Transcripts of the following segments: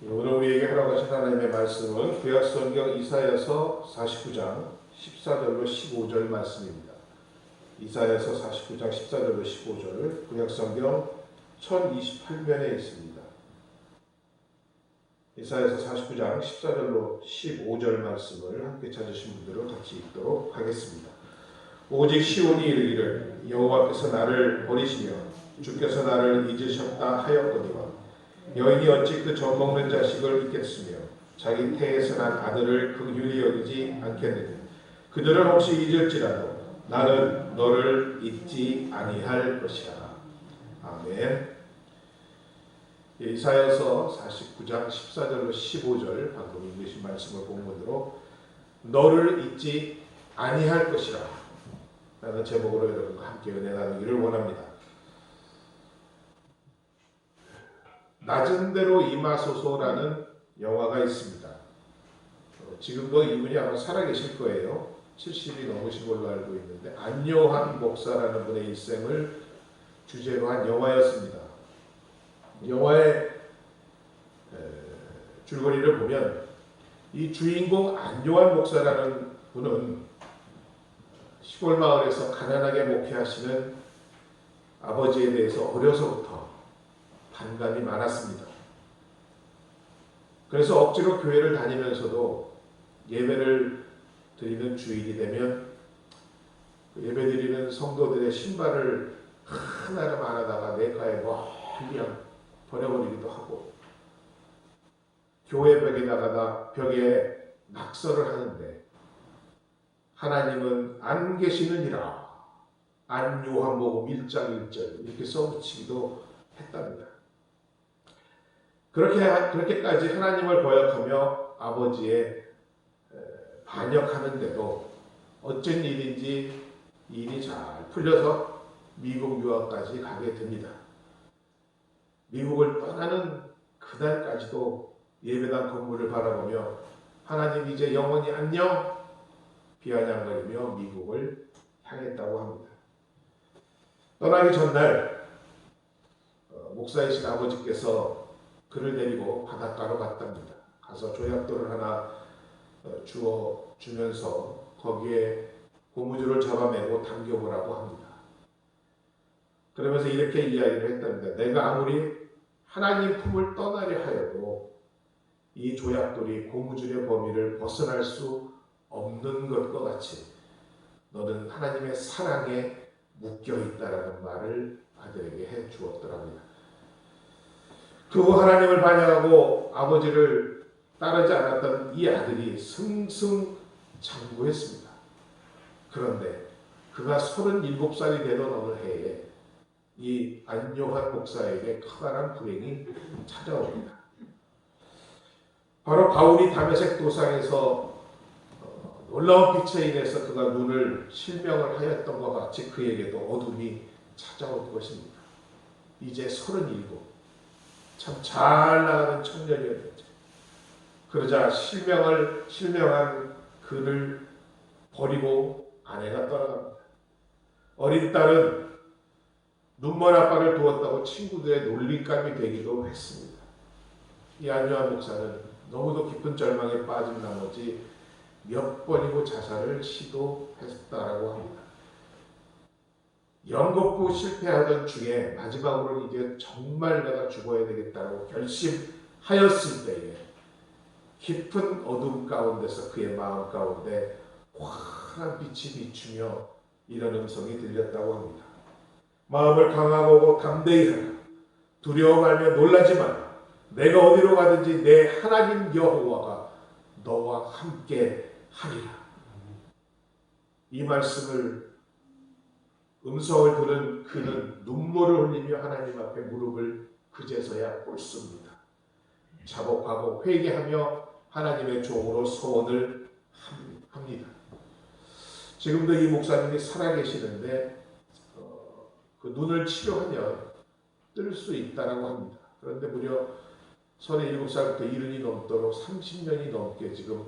오늘 우리에게 하라고 하신 하나님의 말씀은 구약성경 이사야서 49장 14절로 15절 말씀입니다. 이사야서 49장 14절로 15절 구약성경 1028면에 있습니다. 이사야서 49장 14절로 15절 말씀을 함께 찾으신 분들은 같이 읽도록 하겠습니다. 오직 시온이 이르기를 여호와께서 나를 버리시며 주께서 나를 잊으셨다 하였거니와 여인이 어찌 그 젖먹는 자식을 잊겠으며 자기 태에서 난 아들을 긍휼히 여기지 않겠느냐. 그들은 혹시 잊을지라도 나는 너를 잊지 아니할 것이라. 아멘. 이사야서 49장 14절로 15절 방금 읽으신 말씀을 본문으로 너를 잊지 아니할 것이라 라는 제목으로 여러분과 함께 은혜 나누기를 원합니다. 낮은 대로 임하소서라는 영화가 있습니다. 지금도 이분이 아마 살아계실 거예요. 70이 넘으신 걸로 알고 있는데 안요한 목사라는 분의 일생을 주제로 한 영화였습니다. 영화의 줄거리를 보면 이 주인공 안요한 목사라는 분은 시골 마을에서 가난하게 목회하시는 아버지에 대해서 어려서부터 반감이 많았습니다. 그래서 억지로 교회를 다니면서도 예배를 드리는 주일이 되면 예배 드리는 성도들의 신발을 하나를 안아다가 내과에 멀리 버려버리기도 하고 교회 벽에 낙서를 하는데 하나님은 안 계시느니라 안 요한복음 1장 1절 이렇게 써붙이기도 했답니다. 그렇게까지 하나님을 거역하며 아버지의 반역하는데도 어쩐 일인지 일이 잘 풀려서 미국 유학까지 가게 됩니다. 미국을 떠나는 그날까지도 예배당 건물을 바라보며 하나님 이제 영원히 안녕 비아냥거리며 미국을 향했다고 합니다. 떠나기 전날 목사이신 아버지께서 그를 데리고 바닷가로 갔답니다. 가서 조약돌을 하나 주면서 거기에 고무줄을 잡아매고 당겨보라고 합니다. 그러면서 이렇게 이야기를 했답니다. 내가 아무리 하나님 품을 떠나려 하여도 이 조약돌이 고무줄의 범위를 벗어날 수 없는 것과 같이 너는 하나님의 사랑에 묶여있다라는 말을 아들에게 해 주었더랍니다. 그 후 하나님을 반역하고 아버지를 따르지 않았던 이 아들이 승승장구했습니다. 그런데 그가 37살이 되던 어느 해에 이 안요한 목사에게 커다란 불행이 찾아옵니다. 바로 바울이 다메섹 도상에서 놀라운 빛에 인해서 그가 눈을 실명을 하였던 것 같이 그에게도 어둠이 찾아올 것입니다. 이제 37, 참 잘 나가는 청년이었는데 그러자 실명한 그를 버리고 아내가 떠나갑니다. 어린 딸은 눈먼 아빠를 두었다고 친구들의 놀림감이 되기도 했습니다. 이 안요한 목사는 너무도 깊은 절망에 빠진 나머지 몇 번이고 자살을 시도했다라고 합니다. 연극부 실패하던 중에 마지막으로는 이제 정말 내가 죽어야 되겠다고 결심하였을 때에 깊은 어둠 가운데서 그의 마음 가운데 환한 빛이 비추며 이런 음성이 들렸다고 합니다. 마음을 강하고 담대히 하라. 두려워 말며 놀라지 마라. 내가 어디로 가든지 내 하나님 여호와가 너와 함께 하리라. 이 말씀을 음성을 들은 그는 눈물을 흘리며 하나님 앞에 무릎을 그제서야 꿇습니다. 자복하고 회개하며 하나님의 종으로 소원을 합니다. 지금도 이 목사님이 살아계시는데 그 눈을 치료하면 뜰 수 있다라고 합니다. 그런데 무려 37살부터 70이 넘도록 30년이 넘게 지금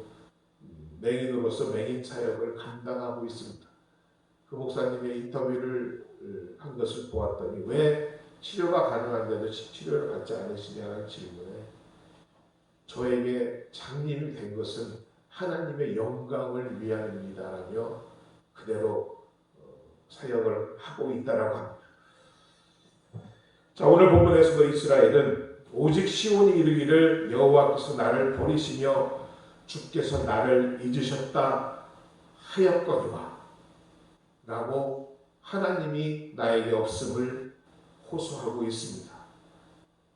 맹인으로서 맹인 사역을 감당하고 있습니다. 그 목사님의 인터뷰를 한 것을 보았더니 왜 치료가 가능한데도 치료를 받지 않으시냐는 질문에 저에게 장님이 된 것은 하나님의 영광을 위함입니다라며 그대로 사역을 하고 있다라고 합니다. 자, 오늘 본문에서도 이스라엘은 오직 시온이 이르기를 여호와께서 나를 버리시며 주께서 나를 잊으셨다 하였거니와 라고 하나님이 나에게 없음을 호소하고 있습니다.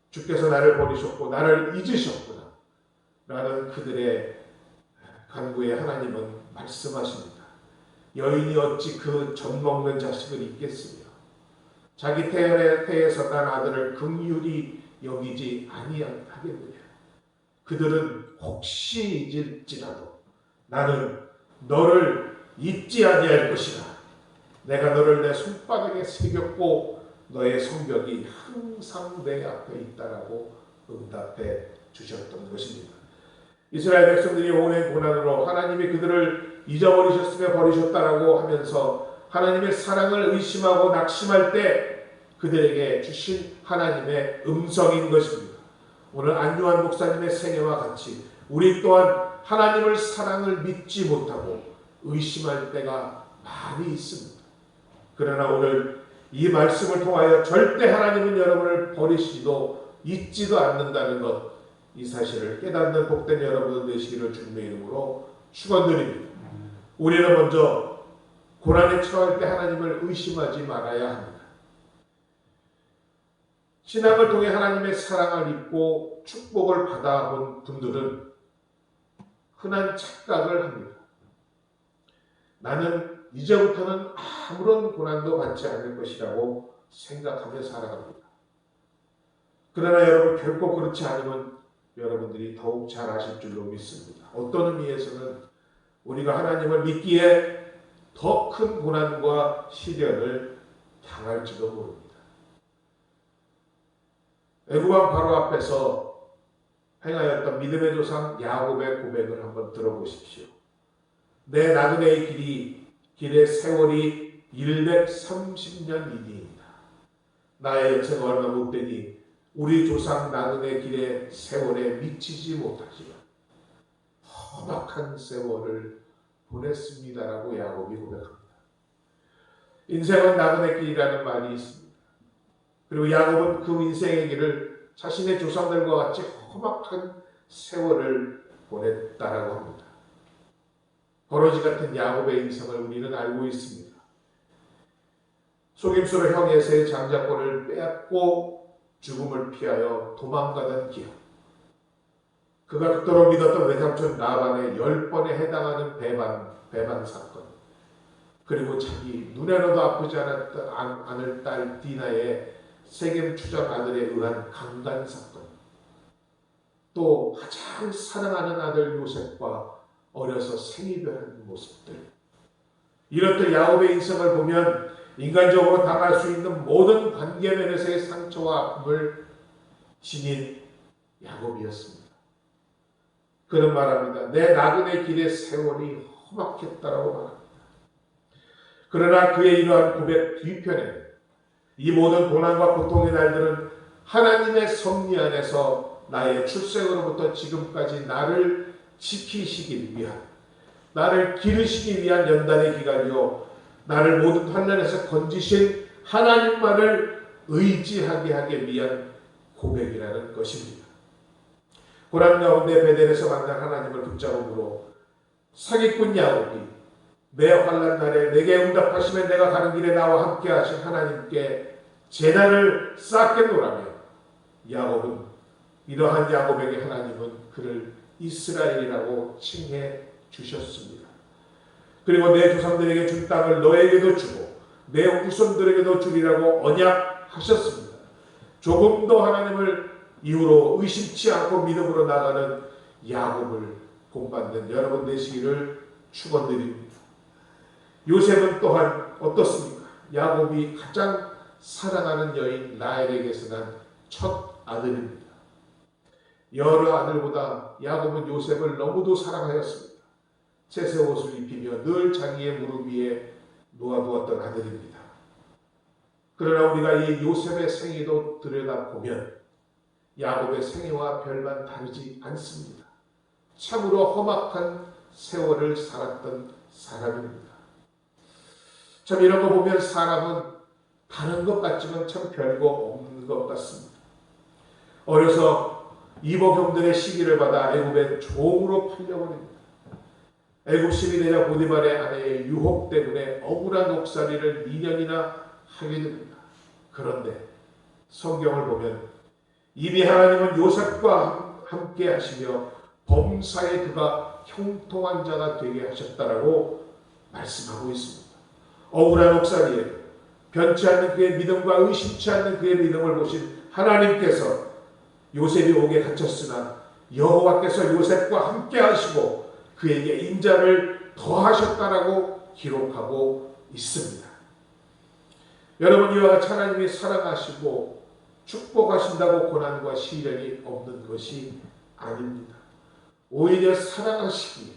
주께서 나를 버리셨고 나를 잊으셨구나 라는 그들의 간구에 하나님은 말씀하십니다. 여인이 어찌 그 젖 먹는 자식을 잊겠으며 자기 태에서 난 아들을 긍휼히 여기지 아니하겠느냐. 그들은 혹시 잊을지라도 나는 너를 잊지 아니할 것이라. 내가 너를 내 손바닥에 새겼고 너의 성벽이 항상 내 앞에 있다라고 응답해 주셨던 것입니다. 이스라엘 백성들이 오랜 고난으로 하나님이 그들을 잊어버리셨으며 버리셨다라고 하면서 하나님의 사랑을 의심하고 낙심할 때 그들에게 주신 하나님의 음성인 것입니다. 오늘 안요한 목사님의 생애와 같이 우리 또한 하나님을 사랑을 믿지 못하고 의심할 때가 많이 있습니다. 그러나 오늘 이 말씀을 통하여 절대 하나님은 여러분을 버리시지도 잊지도 않는다는 것, 이 사실을 깨닫는 복된 여러분 되시기를 주님의 이름으로 축원드립니다. 우리는 먼저 고난에 처할 때 하나님을 의심하지 말아야 합니다. 신앙을 통해 하나님의 사랑을 입고 축복을 받아본 분들은 흔한 착각을 합니다. 나는 이제부터는 아무런 고난도 받지 않을 것이라고 생각하며 살아갑니다. 그러나 여러분, 결코 그렇지 않으면 여러분들이 더욱 잘 아실 줄로 믿습니다. 어떤 의미에서는 우리가 하나님을 믿기에 더 큰 고난과 시련을 당할지도 모릅니다. 애굽왕 바로 앞에서 행하였던 믿음의 조상 야곱의 고백을 한번 들어보십시오. 내 나그네의 길의 세월이 130년이니이다. 나의 연세가 얼마 못 되니 우리 조상 나그네 길의 세월에 미치지 못하지만 험악한 세월을 보냈습니다라고 야곱이 고백합니다. 인생은 나그네 길이라는 말이 있습니다. 그리고 야곱은 그 인생의 길을 자신의 조상들과 같이 험악한 세월을 보냈다라고 합니다. 버러지 같은 야곱의 인생을 우리는 알고 있습니다. 속임수로 형 에서의 장자권을 빼앗고 죽음을 피하여 도망가던 기억, 그가 그토록 믿었던 외삼촌 라반의 10번에 해당하는 배반 사건, 그리고 자기 눈에라도 아프지 않을 딸 디나의 세겜 추장 아들에 의한 강간 사건, 또 가장 사랑하는 아들 요셉과 어려서 생이별한 모습들, 이렇듯 야곱의 인생을 보면 인간적으로 당할 수 있는 모든 관계면에서의 상처와 아픔을 지닌 야곱이었습니다. 그는 말합니다. 내 나그네 길의 세월이 험악했다라고 말합니다. 그러나 그의 이러한 고백 뒤편에 이 모든 고난과 고통의 날들은 하나님의 섭리 안에서 나의 출생으로부터 지금까지 나를 지키시기 위한, 나를 기르시기 위한 연단의 기간이요, 나를 모든 환난에서 건지신 하나님만을 의지하게 하기 위한 고백이라는 것입니다. 고난 가운데 베델에서 만난 하나님을 붙잡음으로 사기꾼 야곱이 내 환난 날에 내게 응답하시면 내가 가는 길에 나와 함께 하신 하나님께 재난을 쌓게 노라며, 야곱은 이러한 야곱에게 하나님은 그를 이스라엘이라고 칭해 주셨습니다. 그리고 내 조상들에게 준 땅을 너에게도 주고 내 후손들에게도 주리라고 언약하셨습니다. 조금도 하나님을 이후로 의심치 않고 믿음으로 나가는 야곱을 본받는 여러분 되시기를 축원드립니다. 요셉은 또한 어떻습니까? 야곱이 가장 사랑하는 여인 라헬에게서 난 첫 아들입니다. 여러 아들보다 야곱은 요셉을 너무도 사랑하였습니다. 셋의 옷을 입히며 늘 자기의 무릎 위에 놓아두었던 아들입니다. 그러나 우리가 이 요셉의 생애도 들여다보면 야곱의 생애와 별반 다르지 않습니다. 참으로 험악한 세월을 살았던 사람입니다. 참 이런 거 보면 사람은 다른 것 같지만 참 별거 없는 것 같습니다. 어려서 이복형들의 시기를 받아 애굽의 종으로 풀려버립니다. 애굽 시민이자 보디발의 아내의 유혹 때문에 억울한 옥살이를 2년이나 하게 됩니다. 그런데 성경을 보면 이미 하나님은 요셉과 함께 하시며 범사에 그가 형통한 자가 되게 하셨다라고 말씀하고 있습니다. 억울한 옥살이에 변치 않는 그의 믿음과 의심치 않는 그의 믿음을 보신 하나님께서 요셉이 옥에 갇혔으나 여호와께서 요셉과 함께 하시고 그에게 인자를 더하셨다라고 기록하고 있습니다. 여러분, 이와 같이 하나님이 사랑하시고 축복하신다고 고난과 시련이 없는 것이 아닙니다. 오히려 사랑하시기에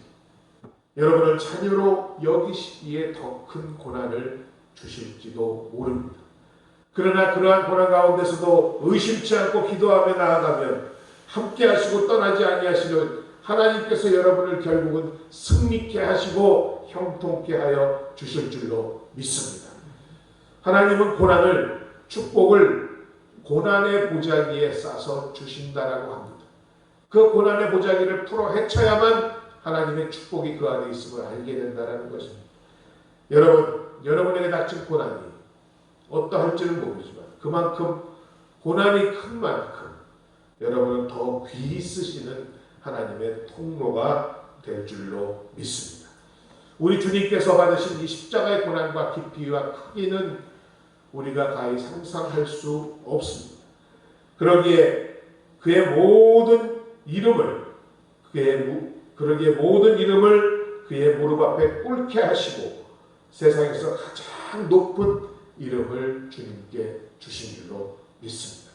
여러분을 자녀로 여기시기에 더 큰 고난을 주실지도 모릅니다. 그러나 그러한 고난 가운데서도 의심치 않고 기도하며 나아가면 함께 하시고 떠나지 아니하시는 하나님께서 여러분을 결국은 승리케 하시고 형통케 하여 주실 줄로 믿습니다. 하나님은 고난을, 축복을 고난의 보자기에 싸서 주신다라고 합니다. 그 고난의 보자기를 풀어 헤쳐야만 하나님의 축복이 그 안에 있음을 알게 된다는 것입니다. 여러분에게 닥친 고난이 어떠할지는 모르지만 그만큼 고난이 큰 만큼 여러분은 더 귀히 쓰시는 하나님의 통로가 될 줄로 믿습니다. 우리 주님께서 받으신 이 십자가의 고난과 깊이와 크기는 우리가 가히 상상할 수 없습니다. 그러기에 그의 모든 이름을 그의 무릎 앞에 꿇게 하시고 세상에서 가장 높은 이름을 주님께 주신 줄로 믿습니다.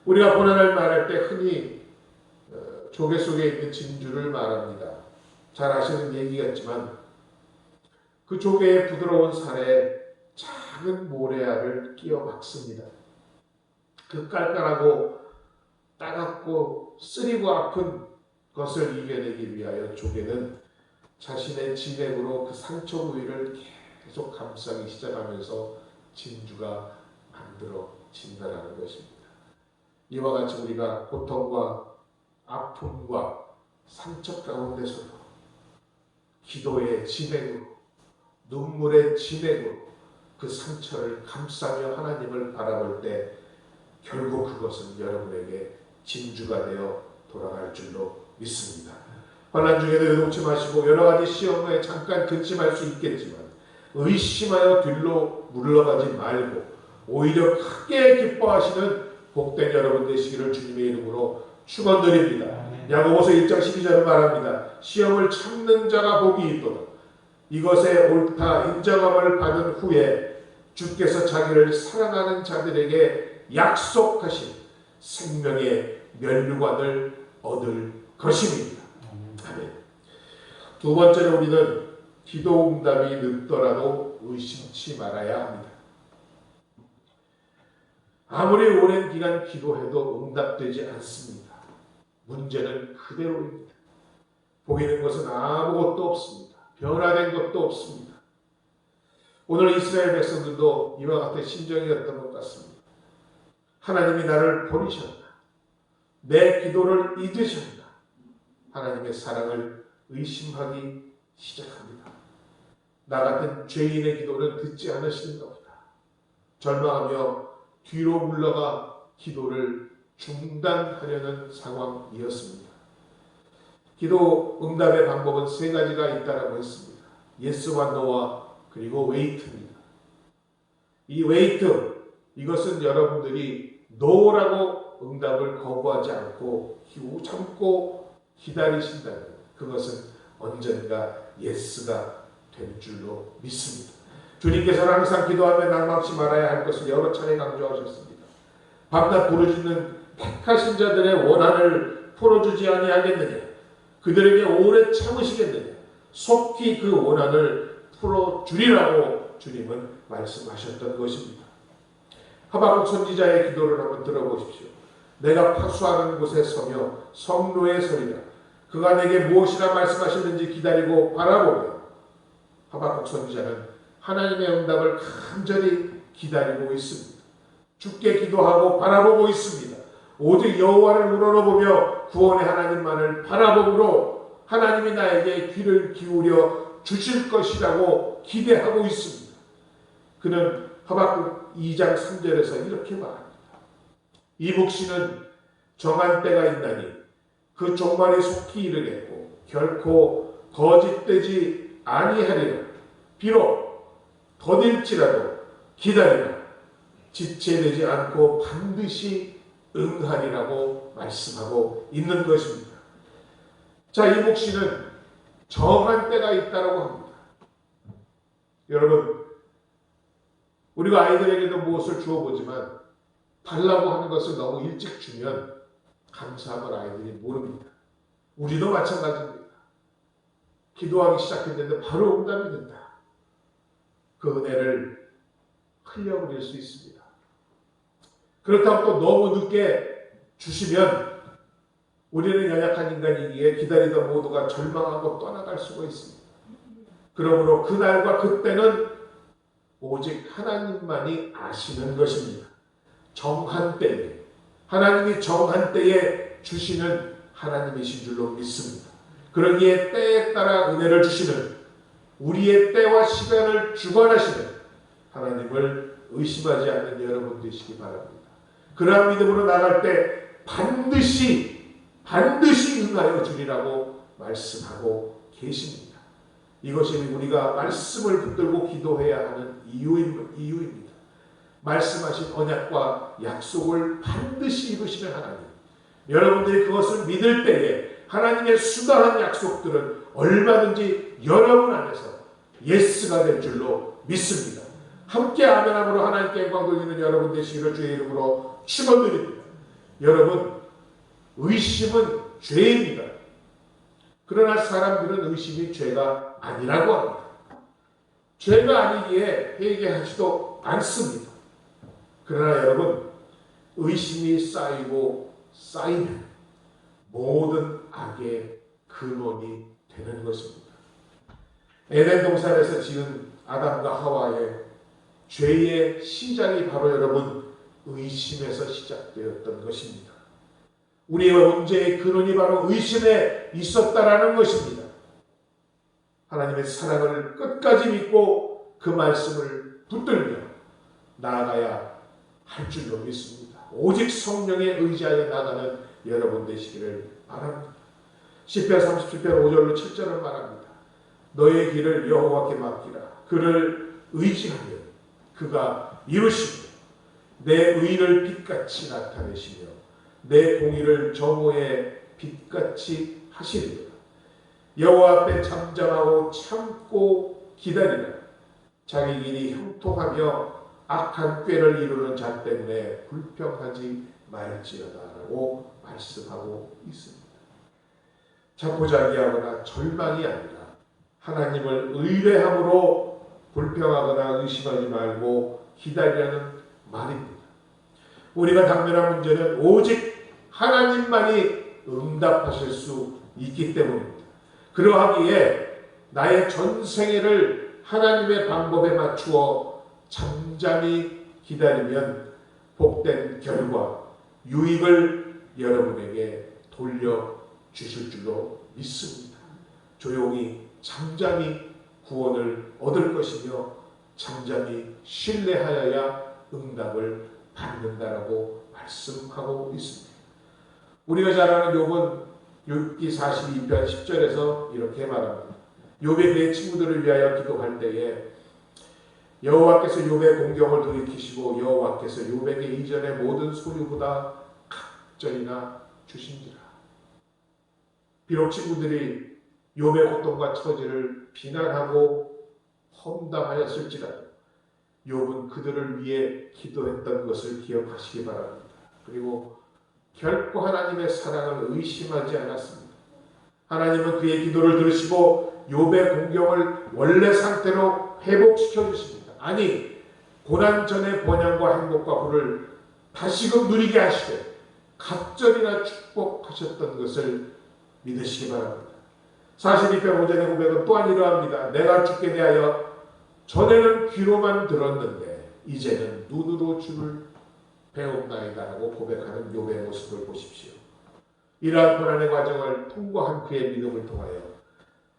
우리가 고난을 말할 때 흔히 조개 속에 있는 진주를 말합니다. 잘 아시는 얘기 같지만 그 조개의 부드러운 살에 작은 모래알을 끼워 박습니다. 그 깔깔하고 따갑고 쓰리고 아픈 것을 이겨내기 위하여 조개는 자신의 진액으로 그 상처 부위를 계속 감싸기 시작하면서 진주가 만들어진다는 것입니다. 이와 같이 우리가 고통과 아픔과 상처 가운데서도 기도의 진액으로, 눈물의 진액으로 그 상처를 감싸며 하나님을 바라볼 때 결국 그것은 여러분에게 진주가 되어 돌아갈 줄로 믿습니다. 환난 중에도 요동치 마시고 여러 가지 시험에 잠깐 근심할 수 있겠지만 의심하여 뒤로 물러가지 말고 오히려 크게 기뻐하시는 복된 여러분 되시기를 주님의 이름으로 축원드립니다. 야고보서 1장 12절을 말합니다. 시험을 참는 자가 복이 있도다. 이것에 옳다 인정함을 받은 후에 주께서 자기를 사랑하는 자들에게 약속하신 생명의 면류관을 얻을 것입니다. 아멘. 두 번째로 우리는 기도 응답이 늦더라도 의심치 말아야 합니다. 아무리 오랜 기간 기도해도 응답되지 않습니다. 문제는 그대로입니다. 보이는 것은 아무것도 없습니다. 변화된 것도 없습니다. 오늘 이스라엘 백성들도 이와 같은 심정이었던 것 같습니다. 하나님이 나를 버리셨나? 내 기도를 잊으셨나? 하나님의 사랑을 의심하기 시작합니다. 나 같은 죄인의 기도를 듣지 않으시는가 보다. 절망하며 뒤로 물러가 기도를 중단하려는 상황이었습니다. 기도 응답의 방법은 세 가지가 있다고 했습니다. 예스와 노와 그리고 웨이트입니다. 이 웨이트, 이것은 여러분들이 노라고 응답을 거부하지 않고 참고 기다리신다면 그것은 언젠가 예스가 될 줄로 믿습니다. 주님께서는 항상 기도하며 낙망치 말아야 할 것을 여러 차례 강조하셨습니다. 밤낮 부르짖는 택하신 자들의 원한을 풀어주지 아니하겠느냐? 그들에게 오래 참으시겠느냐? 속히 그 원한을 풀어주리라고 주님은 말씀하셨던 것입니다. 하박국 선지자의 기도를 한번 들어보십시오. 내가 파수하는 곳에 서며 성로에 서리라. 그가 내게 무엇이라 말씀하셨는지 기다리고 바라보며, 하박국 선지자는 하나님의 응답을 간절히 기다리고 있습니다. 주께 기도하고 바라보고 있습니다. 오직 여호와를 우러러보며 구원의 하나님만을 바라보므로 하나님이 나에게 귀를 기울여 주실 것이라고 기대하고 있습니다. 그는 하박국 2장 3절에서 이렇게 말합니다. 이 묵시는 정한 때가 있나니 그 종말이 속히 이르겠고 결코 거짓되지 아니하리라. 비록 더딜지라도 기다리라. 지체되지 않고 반드시 응하리라고 말씀하고 있는 것입니다. 자, 이 묵시는 정한 때가 있다라고 합니다. 여러분, 우리가 아이들에게도 무엇을 주어보지만 달라고 하는 것을 너무 일찍 주면 감사함을 아이들이 모릅니다. 우리도 마찬가지입니다. 기도하기 시작했는데 바로 응답이 된다. 그 은혜를 흘려버릴 수 있습니다. 그렇다고 또 너무 늦게 주시면 우리는 연약한 인간이기에 기다리던 모두가 절망하고 떠나갈 수가 있습니다. 그러므로 그날과 그때는 오직 하나님만이 아시는 것입니다. 정한 때에, 하나님이 정한 때에 주시는 하나님이신 줄로 믿습니다. 그러기에 때에 따라 은혜를 주시는, 우리의 때와 시간을 주관하시는 하나님을 의심하지 않는 여러분 되시기 바랍니다. 그러한 믿음으로 나갈 때 반드시 응하여 주리라고 말씀하고 계십니다. 이것이 우리가 말씀을 붙들고 기도해야 하는 이유입니다. 말씀하신 언약과 약속을 반드시 이루시는 하나님, 여러분들이 그것을 믿을 때에 하나님의 수다한 약속들은 얼마든지 여러분 안에서 예스가 될 줄로 믿습니다. 함께 아멘함으로 하나님께 영광 돌리는 여러분 되시기를 주의 이름으로 축원드립니다. 여러분, 의심은 죄입니다. 그러나 사람들은 의심이 죄가 아니라고 합니다. 죄가 아니기에 회개하지도 않습니다. 그러나 여러분, 의심이 쌓이고 쌓이면 모든 악의 근원이 되는 것입니다. 에덴 동산에서 지은 아담과 하와의 죄의 시작이 바로 여러분 의심에서 시작되었던 것입니다. 우리의 문제의 근원이 바로 의심에 있었다라는 것입니다. 하나님의 사랑을 끝까지 믿고 그 말씀을 붙들며 나아가야 할 줄로 믿습니다. 오직 성령에 의지하여 나가는 여러분 되시기를 바랍니다. 시편 37편 5절로 7절을 말합니다. 너의 길을 여호와께 맡기라. 그를 의지하면 그가 이루시며 내 의를 빛같이 나타내시며 내 공의를 정오의 빛같이 하시리라. 여호와 앞에 잠잠하고 참고 기다리라. 자기 길이 형통하며 악한 꾀를 이루는 자 때문에 불평하지 말지어다라고 말씀하고 있습니다. 자포자기하거나 절망이 아니라 하나님을 의뢰함으로 불평하거나 의심하지 말고 기다리라는 말입니다. 우리가 당면한 문제는 오직 하나님만이 응답하실 수 있기 때문입니다. 그러하기에 나의 전생애를 하나님의 방법에 맞추어 잠잠히 기다리면 복된 결과, 유익을 여러분에게 돌려주실 줄로 믿습니다. 조용히 잠잠히 구원을 얻을 것이며 잠잠히 신뢰하여야 응답을 받는다라고 말씀하고 있습니다. 우리가 잘 아는 욥은 욥기 42편 10절에서 이렇게 말합니다. 욥이 그의 친구들을 위하여 기도할 때에 여호와께서 욥의 공경을 돌이키시고 여호와께서 욥에게 이전의 모든 소유보다 각절이나 주신지라. 비록 친구들이 욥의 고통과 처지를 비난하고 험담하였을지라도 욥은 그들을 위해 기도했던 것을 기억하시기 바랍니다. 그리고 결코 하나님의 사랑을 의심하지 않았습니다. 하나님은 그의 기도를 들으시고 욥의 공경을 원래 상태로 회복시켜 주십니다. 아니, 고난 전의 번영과 행복과 후를 다시금 누리게 하시되 갑절이나 축복하셨던 것을 믿으시기 바랍니다. 42편 5절의 고백은 또한 이러합니다. 내가 주께 대하여 전에는 귀로만 들었는데 이제는 눈으로 주를 배웠나이다라고 고백하는 욥의 모습을 보십시오. 이러한 고난의 과정을 통과한 그의 믿음을 통하여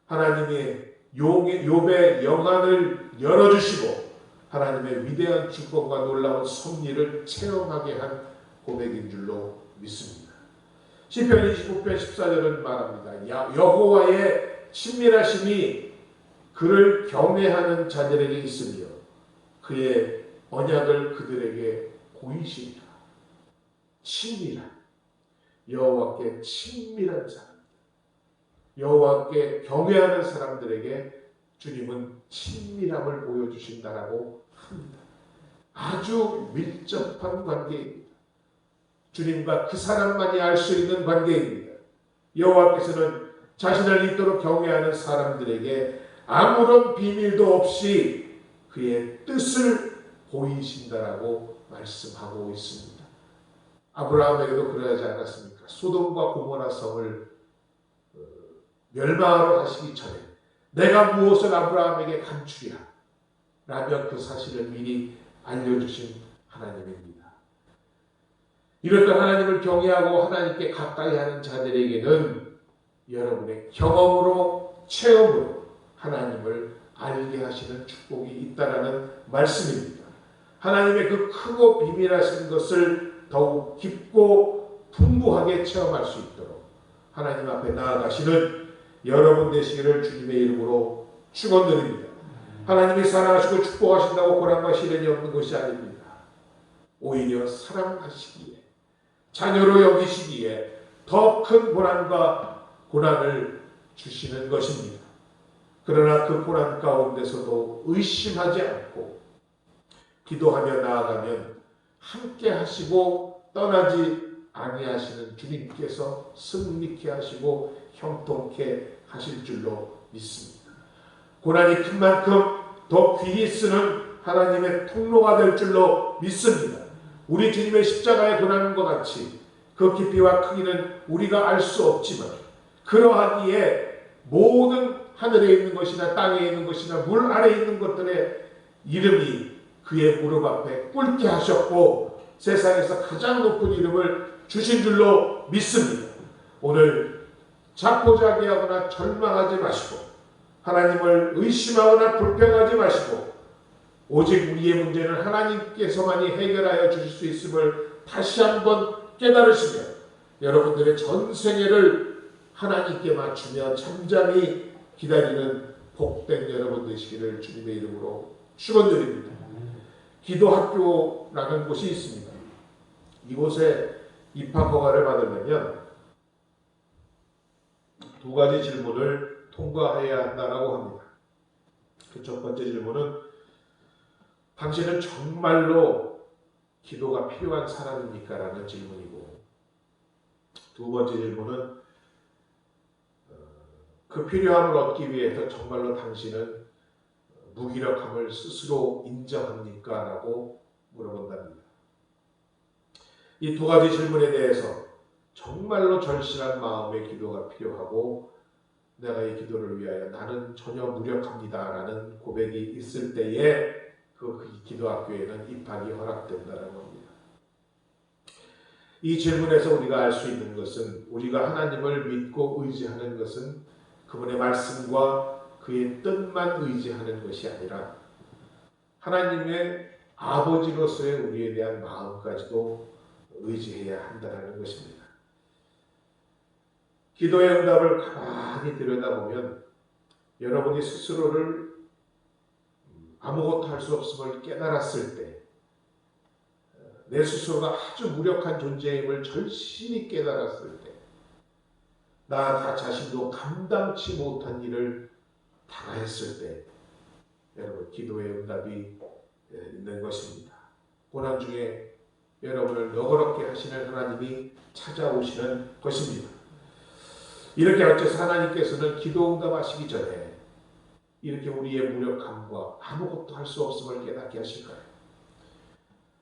하나님이 욥의 영안을 열어주시고 하나님의 위대한 주권과 놀라운 섭리를 체험하게 한 고백인 줄로 믿습니다. 시편 29편 14절은 말합니다. 여호와의 친밀하심이 그를 경외하는 자들에게 있으며 그의 언약을 그들에게 보이시리라. 친밀한, 여호와께 친밀한 사람, 여호와께 경외하는 사람들에게 주님은 친밀함을 보여주신다라고 합니다. 아주 밀접한 관계입니다. 주님과 그 사람만이 알 수 있는 관계입니다. 여호와께서는 자신을 잊도록 경외하는 사람들에게 아무런 비밀도 없이 그의 뜻을 보이신다라고 말씀하고 있습니다. 아브라함에게도 그러하지 않았습니까? 소돔과 고모라 성을 멸망하러 가시기 전에 내가 무엇을 아브라함에게 감추랴 라며 그 사실을 미리 알려주신 하나님입니다. 이렇게 하나님을 경외하고 하나님께 가까이 하는 자들에게는 여러분의 경험으로 체험으로 하나님을 알게 하시는 축복이 있다라는 말씀입니다. 하나님의 그 크고 비밀하신 것을 더욱 깊고 풍부하게 체험할 수 있도록 하나님 앞에 나아가시는 여러분 되시기를 주님의 이름으로 축원드립니다. 하나님이 사랑하시고 축복하신다고 고난과 시련이 없는 것이 아닙니다. 오히려 사랑하시기에 자녀로 여기시기에 더 큰 고난과 고난을 주시는 것입니다. 그러나 그 고난 가운데서도 의심하지 않고 기도하며 나아가면 함께 하시고 떠나지 아니하시는 주님께서 승리케 하시고 형통케 하실 줄로 믿습니다. 고난이 큰 만큼 더 귀히 쓰는 하나님의 통로가 될 줄로 믿습니다. 우리 주님의 십자가의 고난과 같이 그 깊이와 크기는 우리가 알 수 없지만 그러하기에 모든 하늘에 있는 것이나 땅에 있는 것이나 물 아래에 있는 것들의 이름이 그의 무릎 앞에 꿇게 하셨고 세상에서 가장 높은 이름을 주신 줄로 믿습니다. 오늘 자포자기하거나 절망하지 마시고 하나님을 의심하거나 불평하지 마시고 오직 우리의 문제는 하나님께서만이 해결하여 주실 수 있음을 다시 한번 깨달으시며 여러분들의 전생애를 하나님께 맞추며 잠잠히 기다리는 복된 여러분 되시기를 주님의 이름으로 축원드립니다. 기도학교라는 곳이 있습니다. 이곳에 입학 허가를 받으려면 두 가지 질문을 통과해야 한다고 합니다. 그 첫 번째 질문은 당신은 정말로 기도가 필요한 사람입니까? 라는 질문이고 두 번째 질문은 그 필요함을 얻기 위해서 정말로 당신은 무기력함을 스스로 인정합니까? 라고 물어본답니다. 이 두 가지 질문에 대해서 정말로 절실한 마음의 기도가 필요하고 내가 이 기도를 위하여 나는 전혀 무력합니다 라는 고백이 있을 때에 그 기도학교에는 입학이 허락된다는 겁니다. 이 질문에서 우리가 알 수 있는 것은 우리가 하나님을 믿고 의지하는 것은 그분의 말씀과 그의 뜻만 의지하는 것이 아니라 하나님의 아버지로서의 우리에 대한 마음까지도 의지해야 한다는 것입니다. 기도의 응답을 가만히 들여다보면 여러분이 스스로를 아무것도 할 수 없음을 깨달았을 때 내 스스로가 아주 무력한 존재임을 절실히 깨달았을 때 나 자신도 감당치 못한 일을 당했을 때 여러분 기도의 응답이 있는 것입니다. 고난 중에 여러분을 너그럽게 하시는 하나님이 찾아오시는 것입니다. 이렇게 어째서 하나님께서는 기도 응답하시기 전에 이렇게 우리의 무력함과 아무것도 할 수 없음을 깨닫게 하실까요?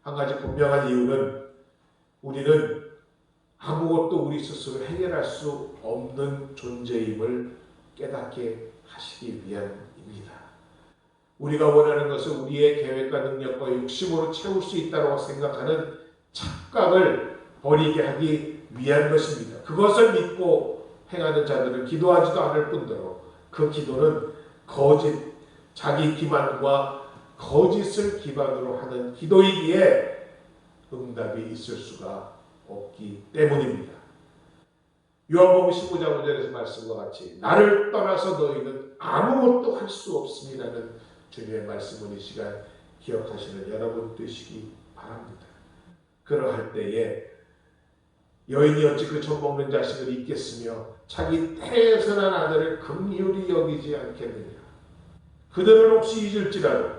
한 가지 분명한 이유는 우리는 아무것도 우리 스스로 해결할 수 없는 존재임을 깨닫게 하시기 위함입니다. 우리가 원하는 것은 우리의 계획과 능력과 욕심으로 채울 수 있다고 생각하는 착각을 버리게 하기 위한 것입니다. 그것을 믿고 행하는 자들은 기도하지도 않을 뿐더러 그 기도는 거짓, 자기 기만과 거짓을 기반으로 하는 기도이기에 응답이 있을 수가 없기 때문입니다. 요한복음 15장 5절에서 말씀과 같이 나를 떠나서 너희는 아무것도 할 수 없음이라는 주님의 말씀을 이 시간 기억하시는 여러분 되시기 바랍니다. 그러할 때에 여인이 어찌 그 젖 먹는 자식을 잊겠으며 자기 태어난 아들을 긍휼히 여기지 않겠느냐. 그들은 혹시 잊을지라도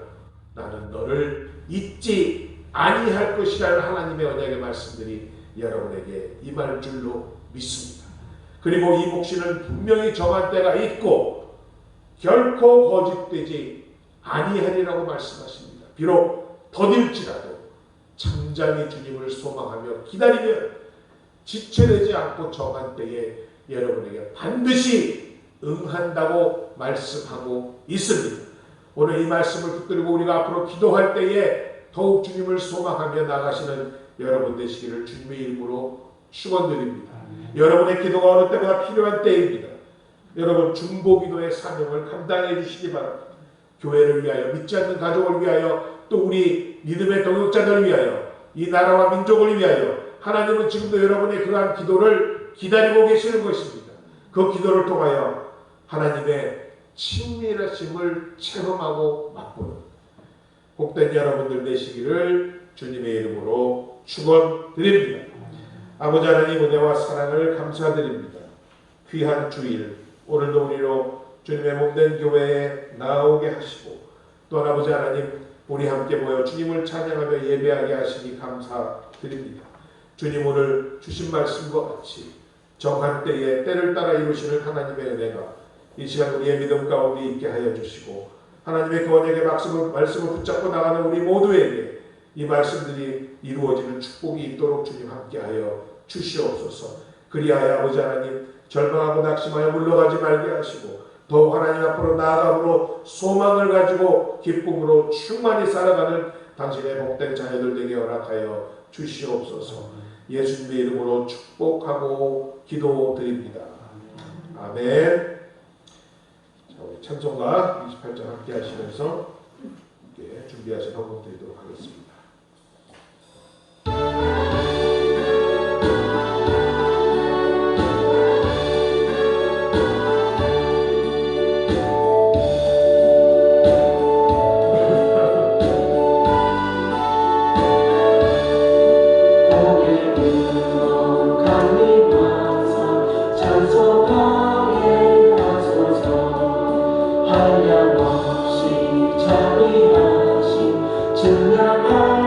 나는 너를 잊지 아니할 것이라는 하나님의 언약의 말씀들이 여러분에게 임할 줄로 믿습니다. 그리고 이 묵시는 분명히 정한 때가 있고 결코 거짓되지 아니하리라고 말씀하십니다. 비록 더딜지라도 잠잠히 주님을 소망하며 기다리면 지체되지 않고 정한 때에 여러분에게 반드시 응한다고 말씀하고 있습니다. 오늘 이 말씀을 붙들고 우리가 앞으로 기도할 때에 더욱 주님을 소망하며 나가시는 여러분 되시기를 주님의 이름으로 축원드립니다. 여러분의 기도가 어느 때보다 필요한 때입니다. 여러분 중보기도의 사명을 감당해 주시기 바랍니다. 교회를 위하여, 믿지 않는 가족을 위하여, 또 우리 믿음의 동역자들을 위하여, 이 나라와 민족을 위하여 하나님은 지금도 여러분의 그러한 기도를 기다리고 계시는 것입니다. 그 기도를 통하여 하나님의 친밀하심을 체험하고 맛보는 복된 여러분들 되시기를 주님의 이름으로 축원드립니다. 아버지 하나님 은혜와 사랑을 감사드립니다. 귀한 주일 오늘도 우리로 주님의 몸된 교회에 나오게 하시고 또 아버지 하나님 우리 함께 모여 주님을 찬양하며 예배하게 하시니 감사드립니다. 주님 오늘 주신 말씀과 같이 정한 때에 때를 따라 이루시는 하나님의 은혜가 이 시간 우리의 믿음 가운데 있게 하여 주시고 하나님의 그 언약의 말씀을 붙잡고 나가는 우리 모두에게 이 말씀들이 이루어지는 축복이 있도록 주님 함께하여 주시옵소서. 그리하여 아버지 하나님 절망하고 낙심하여 물러가지 말게 하시고 더욱 하나님 앞으로 나아감으로 소망을 가지고 기쁨으로 충만히 살아가는 당신의 복된 자녀들 되게 허락하여 주시옵소서. 예수님의 이름으로 축복하고 기도드립니다. 아멘. 자, 우리 찬송가 28장 함께 하시면서 준비하신 헌금 드리도록 하겠습니다. 찬송가